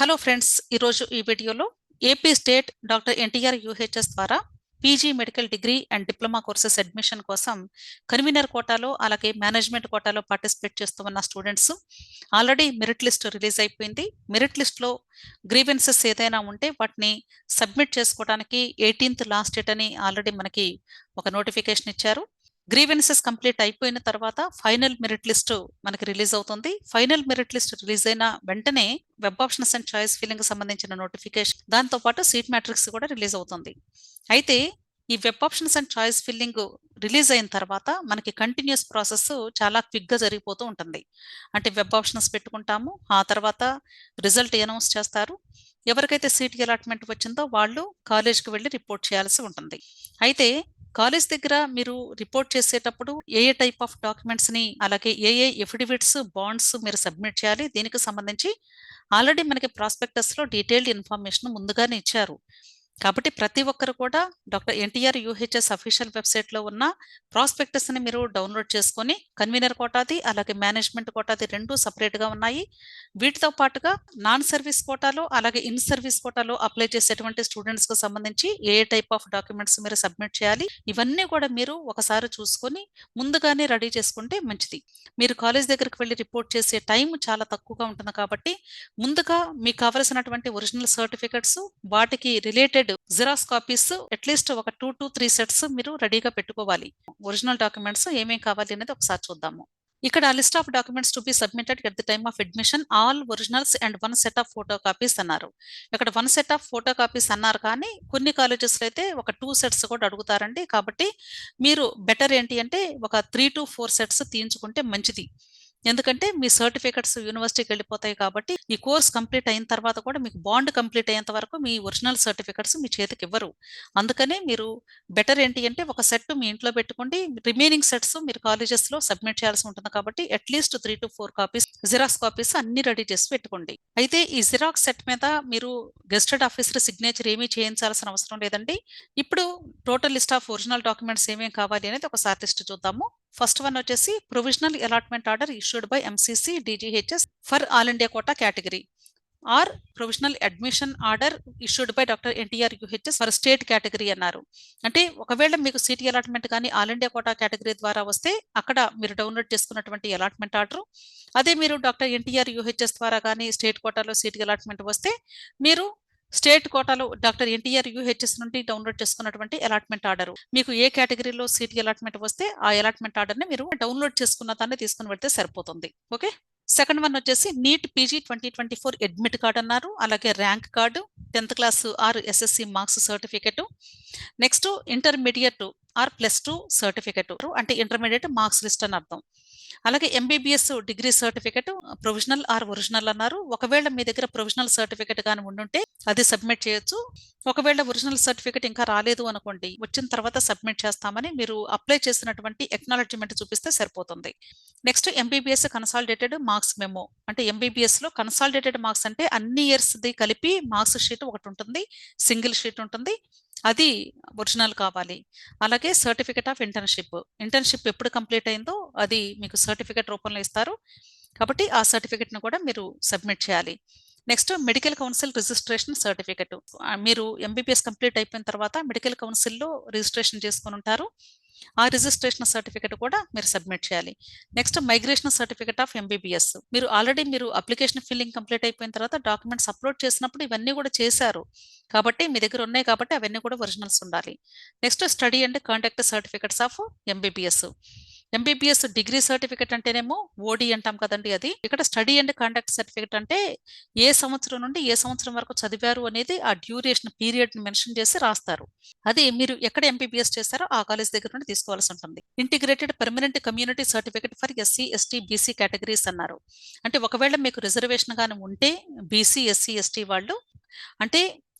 Hello friends, ఈరోజు ఈ వీడియోలో AP state doctor NTR UHS ద్వారా PG medical degree and diploma courses admission కోసం కన్వీనర్ కోటాలో అలాగే మేనేజ్మెంట్ కోటాలో పార్టిసిపేట్ చేస్తూ ఉన్న students already merit list release అయిపోయింది. మెరిట్ లిస్ట్లో గ్రీవెన్సెస్ ఏదైనా ఉంటే వాటిని సబ్మిట్ చేసుకోవడానికి 18th లాస్ట్ డేట్ అని ఆల్రెడీ మనకి ఒక నోటిఫికేషన్ ఇచ్చారు. గ్రీవెన్సెస్ కంప్లీట్ అయిపోయిన తర్వాత ఫైనల్ మెరిట్ లిస్ట్ మనకి రిలీజ్ అవుతుంది. ఫైనల్ మెరిట్ లిస్ట్ రిలీజ్ అయిన వెంటనే web options and choice filling సంబంధించిన నోటిఫికేషన్, దాంతో పాటు సీట్ మ్యాట్రిక్స్ కూడా రిలీజ్ అవుతుంది. అయితే ఈ web options and choice filling release అయిన తర్వాత మనకి కంటిన్యూస్ ప్రాసెస్ చాలా క్విక్గా జరిగిపోతూ ఉంటుంది. అంటే వెబ్ ఆప్షన్స్ పెట్టుకుంటాము, ఆ తర్వాత రిజల్ట్ అనౌన్స్ చేస్తారు. ఎవరికైతే సీట్ అలాట్మెంట్ వచ్చిందో వాళ్ళు కాలేజ్కి వెళ్ళి రిపోర్ట్ చేయాల్సి ఉంటుంది. అయితే కాలేజ్ దగ్గర మీరు రిపోర్ట్ చేసేటప్పుడు ఏ టైప్ ఆఫ్ డాక్యుమెంట్స్ని అలాగే ఏ ఎఫిడవిట్స్ బాండ్స్ మీరు సబ్మిట్ చేయాలి, దీనికి సంబంధించి ఆల్రెడీ మనకి ప్రాస్పెక్టస్లో డీటెయిల్డ్ ఇన్ఫర్మేషన్ ముందుగానే ఇచ్చారు. కాబట్టి ప్రతి ఒక్కరు కూడా డాక్టర్ ఎన్టీఆర్ యూహెచ్ఎస్ అఫీషియల్ వెబ్సైట్లో ఉన్న ప్రాస్పెక్టస్ని మీరు డౌన్లోడ్ చేసుకొని కన్వీనర్ కోటాది అలాగే మేనేజ్మెంట్ కోటాది రెండు సపరేట్గా ఉన్నాయి. వీటితో పాటుగా నాన్ సర్వీస్ కోటాలో అలాగే ఇన్ సర్వీస్ కోటాలో అప్లై చేసేటువంటి స్టూడెంట్స్కి సంబంధించి ఏ టైప్ ఆఫ్ డాక్యుమెంట్స్ మీరు సబ్మిట్ చేయాలి, ఇవన్నీ కూడా మీరు ఒకసారి చూసుకొని ముందుగానే రెడీ చేసుకుంటే మంచిది. మీరు కాలేజ్ దగ్గరికి వెళ్ళి రిపోర్ట్ చేసే టైం చాలా తక్కువగా ఉంటుంది కాబట్టి ముందుగా మీకు కావలసినటువంటి ఒరిజినల్ సర్టిఫికెట్స్, వాటికి రిలేటెడ్ జిరాక్స్ కాపీస్ అట్లీస్ట్ ఒక 2 to 3 సెట్స్ మీరు రెడీగా పెట్టుకోవాలి. ఒరిజినల్ డాక్యుమెంట్స్ ఏమేమి కావాలి అనేది ఒకసారి చూద్దాము. ఇక్కడ list of documents to be submitted at the time of admission, all originals and 1 set of photo copies అన్నారు. ఇక్కడ 1 సెట్ ఆఫ్ ఫోటో కాపీస్ అన్నారు, కానీ కొన్ని కాలేజెస్లో అయితే ఒక 2 సెట్స్ కూడా అడుగుతారండి. కాబట్టి మీరు బెటర్ ఏంటి అంటే ఒక 3 to 4 సెట్స్ తీయించుకుంటే మంచిది. ఎందుకంటే మీ సర్టిఫికెట్స్ యూనివర్సిటీకి వెళ్ళిపోతాయి కాబట్టి ఈ కోర్స్ కంప్లీట్ అయిన తర్వాత కూడా మీకు బాండ్ కంప్లీట్ అయ్యేంత వరకు మీ ఒరిజినల్ సర్టిఫికెట్స్ మీ చేతికి ఇవ్వరు. అందుకనే మీరు బెటర్ ఏంటి అంటే ఒక సెట్ మీ ఇంట్లో పెట్టుకోండి, రిమైనింగ్ సెట్స్ మీరు కాలేజెస్లో సబ్మిట్ చేయాల్సి ఉంటుంది. కాబట్టి at least 3 to 4 copies xerox copies అన్ని రెడీ చేసి పెట్టుకోండి. అయితే ఈ జిరాక్స్ సెట్ మీద మీరు గెస్టెడ్ ఆఫీసర్ సిగ్నేచర్ ఏమీ చేయించాల్సిన అవసరం లేదండి. ఇప్పుడు total list of original documents ఏమేమి కావాలి అనేది ఒకసారి లిస్ట్ చూద్దాము. ఫస్ట్ వన్ వచ్చేసి provisional allotment order issued by MCC DGHS for all India quota category, or provisional admission order issued by doctor NTR UHS for state category అన్నారు. అంటే ఒకవేళ మీకు సిటీ అలాట్మెంట్ కానీ ఆల్ ఇండియా కోటా కేటగిరీ ద్వారా వస్తే అక్కడ మీరు డౌన్లోడ్ చేసుకున్నటువంటి అలాట్మెంట్ ఆర్డర్, అదే మీరు డాక్టర్ ఎన్టీఆర్ యూహెచ్ఎస్ ద్వారా కానీ స్టేట్ కోటాలో సిటీ అలాట్మెంట్ వస్తే మీరు స్టేట్ కోటాలో డాక్టర్ ఎన్టీఆర్ యూహెచ్ఎస్ నుండి డౌన్లోడ్ చేసుకున్నటువంటి అలాట్మెంట్ ఆర్డర్, మీకు ఏ కేటగిరీలో సీట్ అలాట్మెంట్ వస్తే ఆ అలాట్మెంట్ ఆర్డర్ని మీరు డౌన్లోడ్ చేసుకున్న దాన్ని తీసుకుని వెళ్తే సరిపోతుంది. ఓకే. సెకండ్ వన్ వచ్చేసి నీట్ పీజీ 2024 అడ్మిట్ కార్డ్ అన్నారు, అలాగే rank card, 10th class or SSC marks certificate, next intermediate or +2 certificate అంటే ఇంటర్మీడియట్ మార్క్స్ లిస్ట్ అని అర్థం, అలాగే MBBS degree certificate provisional or original అన్నారు. ఒకవేళ మీ దగ్గర ప్రొవిజనల్ సర్టిఫికెట్ కానీ ఉండుంటే అది సబ్మిట్ చేయొచ్చు. ఒకవేళ ఒరిజినల్ సర్టిఫికెట్ ఇంకా రాలేదు అనుకోండి, వచ్చిన తర్వాత సబ్మిట్ చేస్తామని మీరు అప్లై చేసినటువంటి ఎక్నాలెడ్జ్మెంట్ చూపిస్తే సరిపోతుంది. Next MBBS consolidated marks memo, అంటే ఎంబీబీఎస్లో కన్సాలిడేటెడ్ మార్క్స్ అంటే అన్ని ఇయర్స్ది కలిపి మార్క్స్ షీట్ ఒకటి ఉంటుంది, సింగిల్ షీట్ ఉంటుంది, అది ఒరిజినల్ కావాలి. అలాగే సర్టిఫికెట్ ఆఫ్ ఇంటర్న్షిప్ ఎప్పుడు కంప్లీట్ అయిందో అది మీకు సర్టిఫికెట్ రూపంలో ఇస్తారు, కాబట్టి ఆ సర్టిఫికెట్ను కూడా మీరు సబ్మిట్ చేయాలి. Next medical council registration certificate, మీరు ఎంబీబీఎస్ కంప్లీట్ అయిపోయిన తర్వాత మెడికల్ కౌన్సిల్లో రిజిస్ట్రేషన్ చేసుకుని ఉంటారు, ఆ రిజిస్ట్రేషన్ సర్టిఫికెట్ కూడా మీరు సబ్మిట్ చేయాలి. Next migration certificate of MBBS, మీరు ఆల్రెడీ అప్లికేషన్ ఫిల్లింగ్ కంప్లీట్ అయిపోయిన తర్వాత డాక్యుమెంట్స్ అప్లోడ్ చేసినప్పుడు ఇవన్నీ కూడా చేశారు కాబట్టి మీ దగ్గర ఉన్నాయి కాబట్టి అవన్నీ కూడా ఒరిజినల్స్ ఉండాలి. Next study and contact certificates of MBBS degree certificate అంటేనేమో ఓడి అంటాం కదండి, అది ఇక్కడ స్టడీ అండ్ కాంటాక్ట్ సర్టిఫికెట్ అంటే ఏ సంవత్సరం నుండి ఏ సంవత్సరం వరకు చదివారు అనేది ఆ డ్యూరేషన్ పీరియడ్ మెన్షన్ చేసి రాస్తారు. అది మీరు ఎక్కడ ఎంబీబీఎస్ చేస్తారో ఆ కాలేజ్ దగ్గర నుండి తీసుకోవాల్సి ఉంటుంది. Integrated permanent community certificate for SC ST BC categories అన్నారు. అంటే ఒకవేళ మీకు రిజర్వేషన్ కానీ ఉంటే బీసీ ఎస్సీ ఎస్టీ వాళ్ళు, అంటే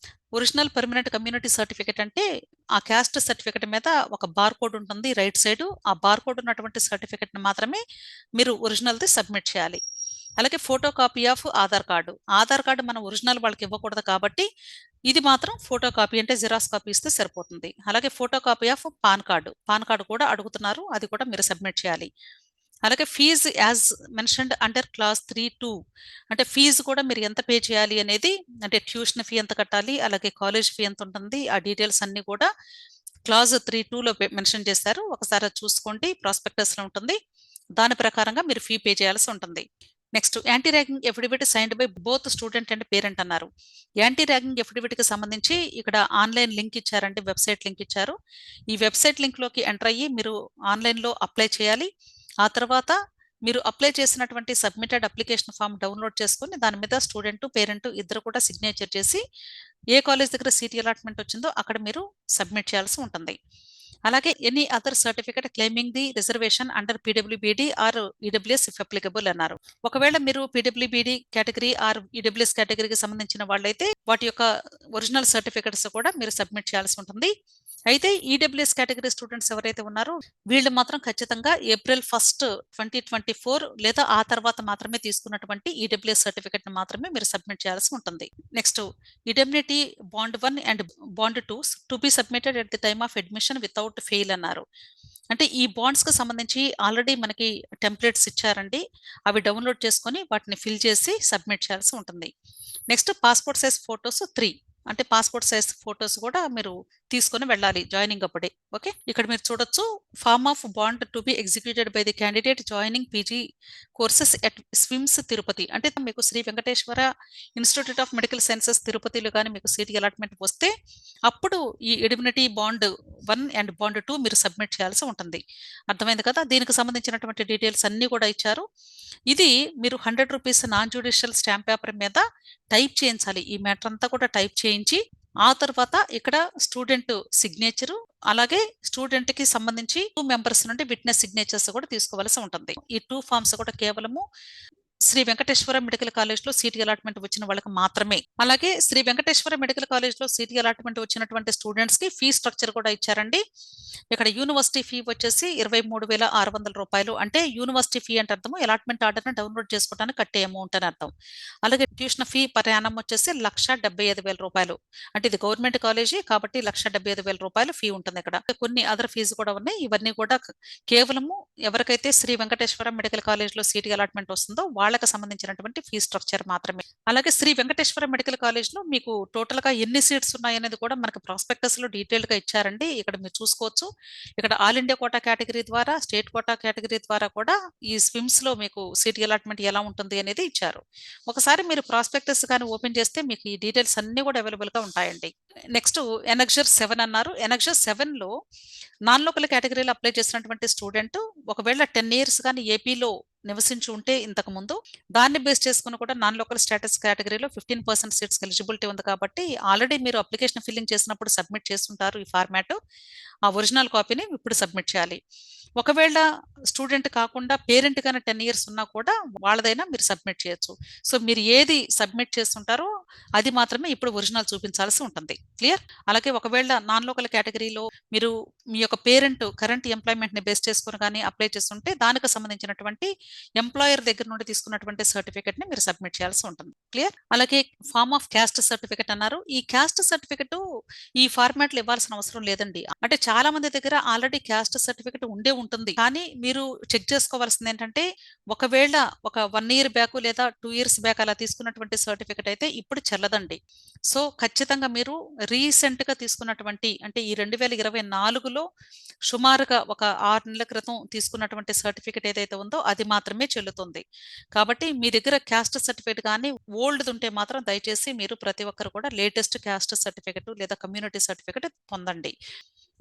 ఒరిజినల్ పర్మనెంట్ కమ్యూనిటీ సర్టిఫికెట్ అంటే ఆ క్యాస్ట్ సర్టిఫికెట్ మీద ఒక బార్ కోడ్ ఉంటుంది రైట్ సైడ్, ఆ బార్ కోడ్ ఉన్నటువంటి సర్టిఫికెట్ని మాత్రమే మీరు ఒరిజినల్ది సబ్మిట్ చేయాలి. అలాగే photo copy of Aadhaar card మన ఒరిజినల్ వాళ్ళకి ఇవ్వకూడదు కాబట్టి ఇది మాత్రం ఫోటో కాపీ అంటే జిరాక్స్ కాపీ ఇస్తే సరిపోతుంది. అలాగే photo copy of PAN card కూడా అడుగుతున్నారు, అది కూడా మీరు సబ్మిట్ చేయాలి. అలాగే fee as mentioned under clause 3(2) అంటే ఫీజు కూడా మీరు ఎంత పే చేయాలి అనేది, అంటే ట్యూషన్ ఫీ ఎంత కట్టాలి, అలాగే కాలేజ్ ఫీ ఎంత ఉంటుంది, ఆ డీటెయిల్స్ అన్నీ కూడా క్లాజ్ 3(2)లో మెన్షన్ చేశారు. ఒకసారి అది చూసుకోండి, ప్రాస్పెక్టస్లో ఉంటుంది. దాని ప్రకారంగా మీరు ఫీ పే చేయాల్సి ఉంటుంది. Next, anti ragging affidavit signed by both student and parent అన్నారు. యాంటీ ర్యాగింగ్ ఎఫిడవిట్కి సంబంధించి ఇక్కడ ఆన్లైన్ లింక్ ఇచ్చారంటే, వెబ్సైట్ లింక్ ఇచ్చారు. ఈ వెబ్సైట్ లింక్లోకి ఎంటర్ అయ్యి మీరు ఆన్లైన్లో అప్లై చేయాలి. ఆ తర్వాత మీరు అప్లై చేసినటువంటి సబ్మిటెడ్ అప్లికేషన్ ఫామ్ డౌన్లోడ్ చేసుకుని దాని మీద స్టూడెంట్ పేరెంట్ ఇద్దరు కూడా సిగ్నేచర్ చేసి ఏ కాలేజ్ దగ్గర సీట్ అలాట్మెంట్ వచ్చిందో అక్కడ మీరు సబ్మిట్ చేయాల్సి ఉంటుంది. అలాగే any other certificate claiming the reservation under పీడబ్ల్యూబీడీ ఆర్ ఈడబ్ల్యూఎస్ ఇఫ్ అప్లికబుల్ అన్నారు. ఒకవేళ మీరు పీడబ్ల్యూబీడీ కేటగిరీ ఆర్ ఈడబ్ల్యూఎస్ కేటగిరీకి సంబంధించిన వాళ్ళైతే వాటి యొక్క ఒరిజినల్ సర్టిఫికేట్స్ కూడా మీరు సబ్మిట్ చేయాల్సి ఉంటుంది. అయితే ఈడబ్ల్యూఎస్ కేటగిరీ స్టూడెంట్స్ ఎవరైతే ఉన్నారో వీళ్ళు మాత్రం ఖచ్చితంగా April 1, 2024 లేదా ఆ తర్వాత మాత్రమే తీసుకున్నటువంటి ఈడబ్ల్యూఎస్ సర్టిఫికేట్ మాత్రమే మీరు సబ్మిట్ చేయాల్సి ఉంటుంది. Next, indemnity bond 1 and bond 2 to be submitted at the time of admission without fail అన్నారు. అంటే ఈ బాండ్స్ కి సంబంధించి ఆల్రెడీ మనకి టెంప్లెట్స్ ఇచ్చారండి. అవి డౌన్లోడ్ చేసుకొని వాటిని ఫిల్ చేసి సబ్మిట్ చేయాల్సి ఉంటుంది. నెక్స్ట్, పాస్పోర్ట్ సైజ్ ఫోటోస్ 3, అంటే పాస్పోర్ట్ సైజ్ ఫోటోస్ కూడా మీరు తీసుకొని వెళ్ళాలి జాయినింగ్ అప్పుడే. ఓకే, ఇక్కడ మీరు చూడొచ్చు, form of bond to be executed by the candidate joining PG courses at SVIMS Tirupati. అంటే మీకు Sri Venkateswara institute of medical sciences తిరుపతిలో కానీ మీకు సీట్ అలాట్మెంట్ వస్తే అప్పుడు ఈ ఎడిమినిటీ బాండ్ 1 అండ్ బాండ్ 2 మీరు సబ్మిట్ చేయాల్సి ఉంటుంది. అర్థమైంది కదా? దీనికి సంబంధించినటువంటి డీటెయిల్స్ అన్నీ కూడా ఇచ్చారు. ఇది మీరు 100 rupees non judicial stamp paper మీద టైప్ చేయించాలి. ఈ మ్యాటర్ అంతా కూడా టైప్ చేయించి ఆ తర్వాత ఇక్కడ స్టూడెంట్ సిగ్నేచరు, అలాగే స్టూడెంట్ కి సంబంధించి 2 మెంబర్స్ నుండి విట్నెస్ సిగ్నేచర్స్ కూడా తీసుకోవాల్సి ఉంటుంది. ఈ 2 ఫామ్స్ కూడా కేవలము శ్రీ వెంకటేశ్వర మెడికల్ కాలేజ్ లో సీట్ అలాట్మెంట్ వచ్చిన వాళ్ళకి మాత్రమే. అలాగే శ్రీ వెంకటేశ్వర మెడికల్ కాలేజ్ లో సీట్ అలాట్మెంట్ వచ్చినటువంటి స్టూడెంట్స్ కి ఫీ స్ట్రక్చర్ కూడా ఇచ్చారండి. ఇక్కడ యూనివర్సిటీ ఫీ వచ్చేసి 23,600 రూపాయలు. అంటే యూనివర్సిటీ ఫీ అంటే అర్థము అలాట్మెంట్ ఆర్డర్ ని డౌన్లోడ్ చేసుకోవడానికి కట్టే అమౌంట్ అని అర్థం. అలాగే ట్యూషన్ ఫీ పర్ యానం వచ్చేసి 1,75,000 రూపాయలు. అంటే ఇది గవర్నమెంట్ కాలేజీ కాబట్టి 1,75,000 రూపాయలు ఫీ ఉంటుంది. ఇక్కడ కొన్ని అదర్ ఫీజు కూడా ఉన్నాయి. ఇవన్నీ కూడా కేవలము ఎవరికైతే శ్రీ వెంకటేశ్వర మెడికల్ కాలేజ్ లో సీట్ అలాట్మెంట్ వస్తుందో వాళ్ళకి సంబంధించినటువంటి ఫీ స్ట్రక్చర్ మాత్రమే. అలాగే శ్రీ వెంకటేశ్వర మెడికల్ కాలేజ్ లో మీకు టోటల్ గా ఎన్ని సీట్స్ ఉన్నాయనేది కూడా మనకి ప్రాస్పెక్టస్ లో డీటెయిల్ గా ఇచ్చారండి. ఇక్కడ మీరు చూసుకోవచ్చు. ఇక్కడ ఆల్ ఇండియా కోటా కేటగిరీ ద్వారా, స్టేట్ కోటా కేటగిరీ ద్వారా కూడా ఈ స్విమ్స్ లో మీకు సీట్ అలాట్మెంట్ ఎలా ఉంటుంది అనేది ఇచ్చారు. ఒకసారి మీరు ప్రాస్పెక్టస్ కానీ ఓపెన్ చేస్తే మీకు ఈ డీటెయిల్స్ అన్ని కూడా అవైలబుల్ గా ఉంటాయండి. నెక్స్ట్, ఎనెక్సర్ 7 అన్నారు. ఎనెక్సర్ 7 లో నాన్ లోకల్ కేటగిరీలో అప్లై చేసినటువంటి స్టూడెంట్ ఒకవేళ 10 ఇయర్స్ కానీ ఏపీలో నివసించి ఉంటే ఇంతకు ముందు దాన్ని బేస్ చేసుకుని కూడా నాన్ లోకల్ స్టేటస్ కేటగిరీలో 15% సీట్స్ ఎలిజిబిలిటీ ఉంది కాబట్టి ఆల్రెడీ మీరు అప్లికేషన్ ఫిల్లింగ్ చేసినప్పుడు సబ్మిట్ చేస్తుంటారు ఈ ఫార్మాట్. ఆ ఒరిజినల్ కాపీని ఇప్పుడు సబ్మిట్ చేయాలి. ఒకవేళ స్టూడెంట్ కాకుండా పేరెంట్ గానే 10 ఇయర్స్ ఉన్నా కూడా వాళ్ళదైనా మీరు సబ్మిట్ చేయొచ్చు. సో మీరు ఏది సబ్మిట్ చేస్తుంటారో అది మాత్రమే ఇప్పుడు ఒరిజినల్ చూపించాల్సి ఉంటుంది. క్లియర్? అలాగే ఒకవేళ నాన్ లోకల్ కేటగిరీలో మీరు మీ యొక్క పేరెంట్ కరెంట్ ఎంప్లాయ్మెంట్ ని బేస్ చేసుకుని కానీ అప్లై చేస్తుంటే దానికి సంబంధించినటువంటి ఎంప్లాయర్ దగ్గర నుండి తీసుకున్నటువంటి సర్టిఫికెట్ ని మీరు సబ్మిట్ చేయాల్సి ఉంటుంది. క్లియర్? అలాగే ఫార్మ్ ఆఫ్ క్యాస్ట్ సర్టిఫికెట్ అన్నారు. ఈ క్యాస్ట్ సర్టిఫికెట్ ఈ ఫార్మాట్ లో ఇవ్వాల్సిన అవసరం లేదండి. అంటే చాలా మంది దగ్గర ఆల్రెడీ క్యాస్ట్ సర్టిఫికెట్ ఉండే ఉంటుంది. కానీ మీరు చెక్ చేసుకోవాల్సింది ఏంటంటే ఒకవేళ ఒక 1 ఇయర్ బ్యాక్ లేదా 2 ఇయర్స్ బ్యాక్ అలా తీసుకున్నటువంటి సర్టిఫికెట్ అయితే ఇప్పుడు చెల్లదండి. సో ఖచ్చితంగా మీరు రీసెంట్ గా తీసుకున్నటువంటి, అంటే ఈ 2024లో సుమారుగా ఒక 6 నెలల క్రితం తీసుకున్నటువంటి సర్టిఫికెట్ ఏదైతే ఉందో అది మాత్రమే చెల్లుతుంది. కాబట్టి మీ దగ్గర క్యాస్ట్ సర్టిఫికెట్ కానీ ఓల్డ్ ఉంటే మాత్రం దయచేసి మీరు ప్రతి ఒక్కరు కూడా లేటెస్ట్ క్యాస్ట్ సర్టిఫికెట్ లేదా కమ్యూనిటీ సర్టిఫికెట్ పొందండి.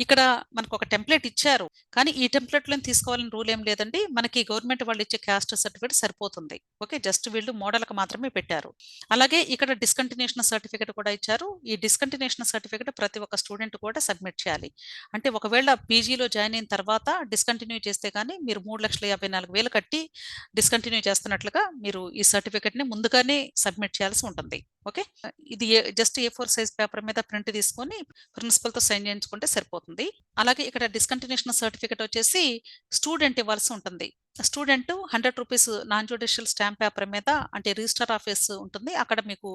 ఇక్కడ మనకు ఒక టెంప్లెట్ ఇచ్చారు. కానీ ఈ టెంప్లెట్‌లను తీసుకోవాలని రూల్ ఏం లేదండి. మనకి గవర్నమెంట్ వాళ్ళు ఇచ్చే క్యాస్ట్ సర్టిఫికేట్ సరిపోతుంది. ఓకే, జస్ట్ వీళ్ళు మోడల్‌కి మాత్రమే పెట్టారు. అలాగే ఇక్కడ డిస్కంటిన్యూషన్ సర్టిఫికేట్ కూడా ఇచ్చారు. ఈ డిస్కంటిన్యూషన్ సర్టిఫికేట్ ప్రతి ఒక్క స్టూడెంట్ కూడా సబ్మిట్ చేయాలి. అంటే ఒకవేళ పీజీలో జాయిన్ అయిన తర్వాత డిస్కంటిన్యూ చేస్తే గానీ మీరు 3,54,000 కట్టి డిస్కంటిన్యూ చేస్తున్నట్లుగా మీరు ఈ సర్టిఫికేట్‌ని ముందుగానే సబ్మిట్ చేయాల్సి ఉంటుంది. ఓకే, ఇది జస్ట్ A4 సైజ్ పేపర్ మీద ప్రింట్ తీసుకొని ప్రిన్సిపల్ తో సైన్ చేయించుకుంటే సరిపోతుంది. అలాగే ఇక్కడ డిస్కంటిన్యూషన్ సర్టిఫికేట్ వచ్చేసి స్టూడెంట్ ఇవ్వాల్సి ఉంటుంది. Student ₹100 non judicial stamp paper మీద అంటే రిజిస్టర్ ఆఫీస్ ఉంటుంది. అక్కడ మీకు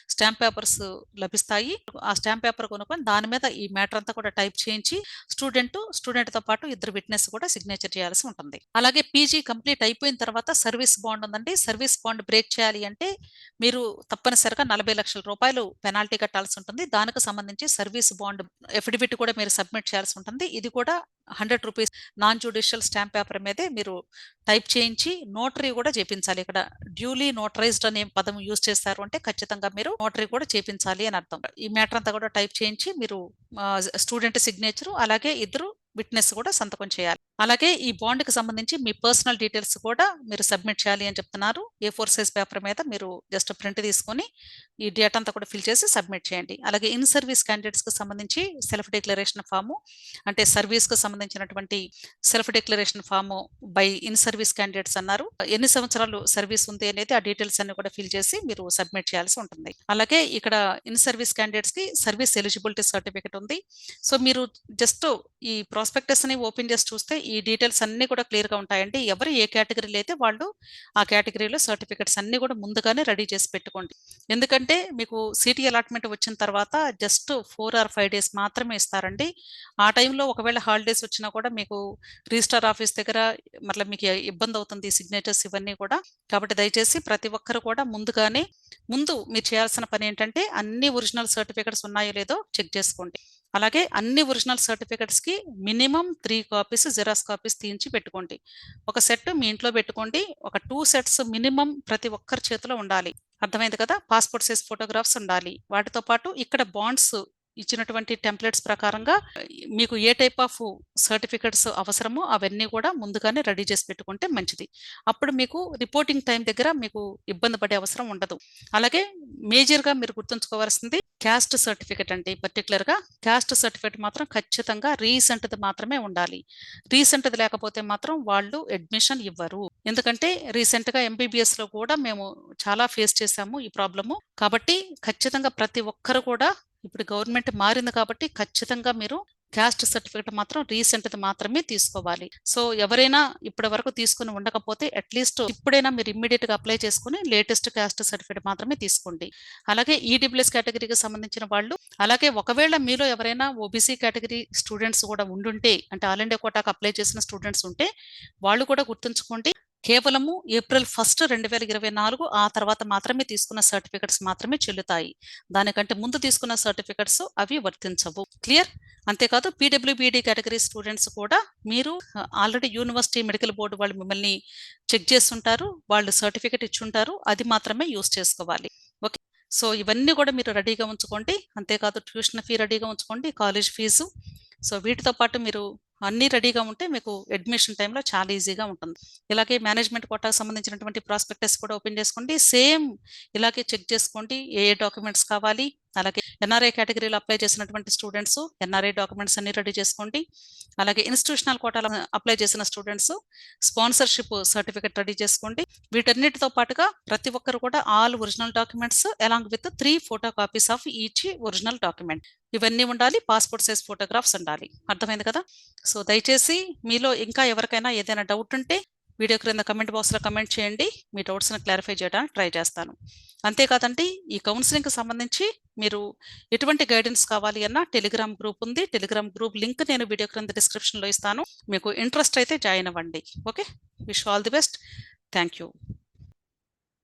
స్టాంప్ పేపర్స్ లభిస్తాయి. ఆ స్టాంప్ పేపర్ కొనుక్కొని దాని మీద ఈ మ్యాటర్ అంతా కూడా టైప్ చేయించి స్టూడెంట్‌తో పాటు ఇద్దరు విట్‌నెస్ కూడా సిగ్నేచర్ చేయాల్సి ఉంటుంది. అలాగే పీజీ కంప్లీట్ అయిపోయిన తర్వాత సర్వీస్ బాండ్ ఉందండి. సర్వీస్ బాండ్ బ్రేక్ చేయాలి అంటే మీరు తప్పనిసరిగా ₹40,00,000 పెనాల్టీ కట్టాల్సి ఉంటుంది. దానికి సంబంధించి సర్వీస్ బాండ్ అఫిడవిట్ కూడా మీరు సబ్మిట్ చేయాల్సి ఉంటుంది. ఇది కూడా ₹100 నాన్ జ్యుడిషియల్ స్టాంప్ పేపర్ మీదే మీరు టైప్ చేయించి నోటరీ కూడా చేపించాలి. ఇక్కడ డ్యూలీ నోటరైజ్డ్ అనే పదం యూజ్ చేస్తారు అంటే ఖచ్చితంగా మీరు నోటరీ కూడా చేపించాలి అని అర్థం. ఈ మ్యాటర్ అంతా కూడా టైప్ చేయించి మీరు స్టూడెంట్ సిగ్నేచర్ అలాగే ఇద్దరు విట్‌నెస్ కూడా సంతకం చేయాలి. అలాగే ఈ బాండ్‌కి సంబంధించి మీ పర్సనల్ డీటెయిల్స్ కూడా మీరు సబ్మిట్ చేయాలి అని చెప్తున్నారు. ఏ4 సైజ్ పేపర్ మీద మీరు జస్ట్ ప్రింట్ తీసుకొని ఈ డేటా అంతా కూడా ఫిల్ చేసి సబ్మిట్ చేయండి. అలాగే ఇన్ సర్వీస్ క్యాండిడేట్స్‌కి సంబంధించి సెల్ఫ్ డిక్లరేషన్ ఫాము అంటే సర్వీస్‌కి సంబంధించినటువంటి self declaration form by in service candidates అన్నారు. ఎన్ని సంవత్సరాలు సర్వీస్ ఉంది అనేది ఆ డీటెయిల్స్ అన్ని కూడా ఫిల్ చేసి మీరు సబ్మిట్ చేయాల్సి ఉంటుంది. అలాగే ఇక్కడ ఇన్ సర్వీస్ క్యాండిడేట్స్‌కి సర్వీస్ ఎలిజిబిలిటీ సర్టిఫికేట్ ఉంది. సో మీరు జస్ట్ ఈ ప్రాస్పెక్టస్‌ని ఓపెన్ చేసి చూస్తే ఈ డీటెయిల్స్ అన్నీ కూడా క్లియర్‌గా ఉంటాయండి. ఎవరు ఏ కేటగిరీలో అయితే వాళ్ళు ఆ కేటగిరీలో సర్టిఫికేట్స్ అన్నీ కూడా ముందుగానే రెడీ చేసి పెట్టుకోండి. ఎందుకంటే మీకు సీటీ అలాట్‌మెంట్ వచ్చిన తర్వాత జస్ట్ 4 ఆర్ 5 డేస్ మాత్రమే ఇస్తారండి. ఆ టైంలో ఒకవేళ హాలిడేస్ వచ్చినా కూడా మీకు రిజిస్ట్రార్ ఆఫీస్ దగ్గర మరలా మీకు ఇబ్బంది అవుతుంది సిగ్నేచర్స్ ఇవన్నీ కూడా. కాబట్టి దయచేసి ప్రతి ఒక్కరు కూడా ముందు మీరు చేయాల్సిన పని ఏంటంటే అన్ని ఒరిజినల్ సర్టిఫికేట్స్ ఉన్నాయో లేదో చెక్ చేసుకోండి. అలాగే అన్ని ఒరిజినల్ సర్టిఫికేట్స్‌కి మినిమమ్ 3 కాపీస్ జిరాక్స్ కాపీస్ తీయించి పెట్టుకోండి. ఒక సెట్ మీ ఇంట్లో పెట్టుకోండి. ఒక 2 సెట్స్ మినిమమ్ ప్రతి ఒక్కరి చేతిలో ఉండాలి. అర్థమైంది కదా! పాస్‌పోర్ట్ సైజ్ ఫోటోగ్రాఫ్స్ ఉండాలి. వాటితో పాటు ఇక్కడ బాండ్స్ ఇచ్చినటువంటి టెంప్లెట్స్ ప్రకారంగా మీకు ఏ టైప్ ఆఫ్ సర్టిఫికేట్స్ అవసరమో అవన్నీ కూడా ముందుగానే రెడీ చేసి పెట్టుకుంటే మంచిది. అప్పుడు మీకు రిపోర్టింగ్ టైం దగ్గర మీకు ఇబ్బంది పడే అవసరం ఉండదు. అలాగే మేజర్‌గా మీరు గుర్తుంచుకోవాల్సింది క్యాస్ట్ సర్టిఫికేట్ అండి. పర్టిక్యులర్‌గా క్యాస్ట్ సర్టిఫికేట్ మాత్రం ఖచ్చితంగా రీసెంట్‌ది మాత్రమే ఉండాలి. రీసెంట్‌ది లేకపోతే మాత్రం వాళ్ళు అడ్మిషన్ ఇవ్వరు. ఎందుకంటే రీసెంట్‌గా ఎంబీబీఎస్‌లో కూడా మేము చాలా ఫేస్ చేసాము ఈ ప్రాబ్లము. కాబట్టి ఖచ్చితంగా ప్రతి ఒక్కరు కూడా ఇప్పుడు గవర్నమెంట్ మారింది కాబట్టి ఖచ్చితంగా మీరు క్యాస్ట్ సర్టిఫికేట్ మాత్రం రీసెంట్‌ది మాత్రమే తీసుకోవాలి. సో ఎవరైనా ఇప్పటి వరకు తీసుకొని ఉండకపోతే అట్‌లీస్ట్ ఇప్పుడైనా మీరు ఇమ్మీడియేట్‌గా అప్లై చేసుకొని లేటెస్ట్ క్యాస్ట్ సర్టిఫికేట్ మాత్రమే తీసుకోండి. అలాగే ఈడబ్ల్యూఎస్ కేటగిరీకి సంబంధించిన వాళ్ళు అలాగే ఒకవేళ మీలో ఎవరైనా ఓబీసీ కేటగిరీ స్టూడెంట్స్ కూడా ఉండుంటే అంటే ఆల్ ఇండియా కోటాకు అప్లై చేసిన స్టూడెంట్స్ ఉంటే వాళ్ళు కూడా గుర్తుంచుకోండి. కేవలము ఏప్రిల్ 1, 2024 ఆ తర్వాత మాత్రమే తీసుకున్న సర్టిఫికేట్స్ మాత్రమే చెల్లుతాయి. దానికంటే ముందు తీసుకున్న సర్టిఫికేట్స్ అవి వర్తించవు. క్లియర్? అంతేకాదు పీడబ్ల్యూబీడీ కేటగిరీ స్టూడెంట్స్ కూడా మీరు ఆల్రెడీ యూనివర్సిటీ మెడికల్ బోర్డ్ వాళ్ళు మిమ్మల్ని చెక్ చేసుంటారు. వాళ్ళు సర్టిఫికేట్ ఇచ్చుంటారు. అది మాత్రమే యూజ్ చేసుకోవాలి. ఓకే. సో ఇవన్నీ కూడా మీరు రెడీగా ఉంచుకోండి. అంతేకాదు ట్యూషన్ ఫీ రెడీగా ఉంచుకోండి. College fee. సో వీటితో పాటు మీరు అన్నీ రెడీగా ఉంటే మీకు అడ్మిషన్ టైంలో చాలా ఈజీగా ఉంటుంది. ఇలాగే మేనేజ్మెంట్ కోటాకు సంబంధించినటువంటి ప్రాస్పెక్టస్ కూడా ఓపెన్ చేసుకోండి. సేమ్ ఇలాగే చెక్ చేసుకోండి. ఏ డాక్యుమెంట్స్ కావాలి. అలాగే ఎన్ఆర్ఐ కేటగిరీలో అప్లై చేసినటువంటి స్టూడెంట్స్ ఎన్ఆర్ఐ డాక్యుమెంట్స్ అన్ని రెడీ చేసుకోండి. అలాగే ఇన్స్టిట్యూషనల్ కోటాలో అప్లై చేసిన స్టూడెంట్స్ స్పాన్సర్‌షిప్ సర్టిఫికేట్ రెడీ చేసుకోండి. వీటన్నిటితో పాటుగా ప్రతి ఒక్కరు కూడా all original documents along with 3 photo copies of each original document. ఇవన్నీ ఉండాలి. పాస్‌పోర్ట్ సైజ్ ఫోటోగ్రాఫ్స్ ఉండాలి. అర్థమైంది కదా! సో దయచేసి మీలో ఇంకా ఎవరికైనా ఏదైనా డౌట్ ఉంటే వీడియో క్రింద కమెంట్ బాక్స్‌లో కమెంట్ చేయండి. మీ డౌట్స్‌ని క్లారిఫై చేయడానికి ట్రై చేస్తాను. అంతేకాదండి ఈ కౌన్సెలింగ్‌కి సంబంధించి మీరు ఎటువంటి గైడెన్స్ కావాలి అన్నా టెలిగ్రామ్ గ్రూప్ ఉంది. టెలిగ్రామ్ గ్రూప్ లింక్ నేను వీడియో క్రింద డిస్క్రిప్షన్‌లో ఇస్తాను. మీకు ఇంట్రెస్ట్ అయితే జాయిన్ అవ్వండి. Okay. Wish all the best. Thank you.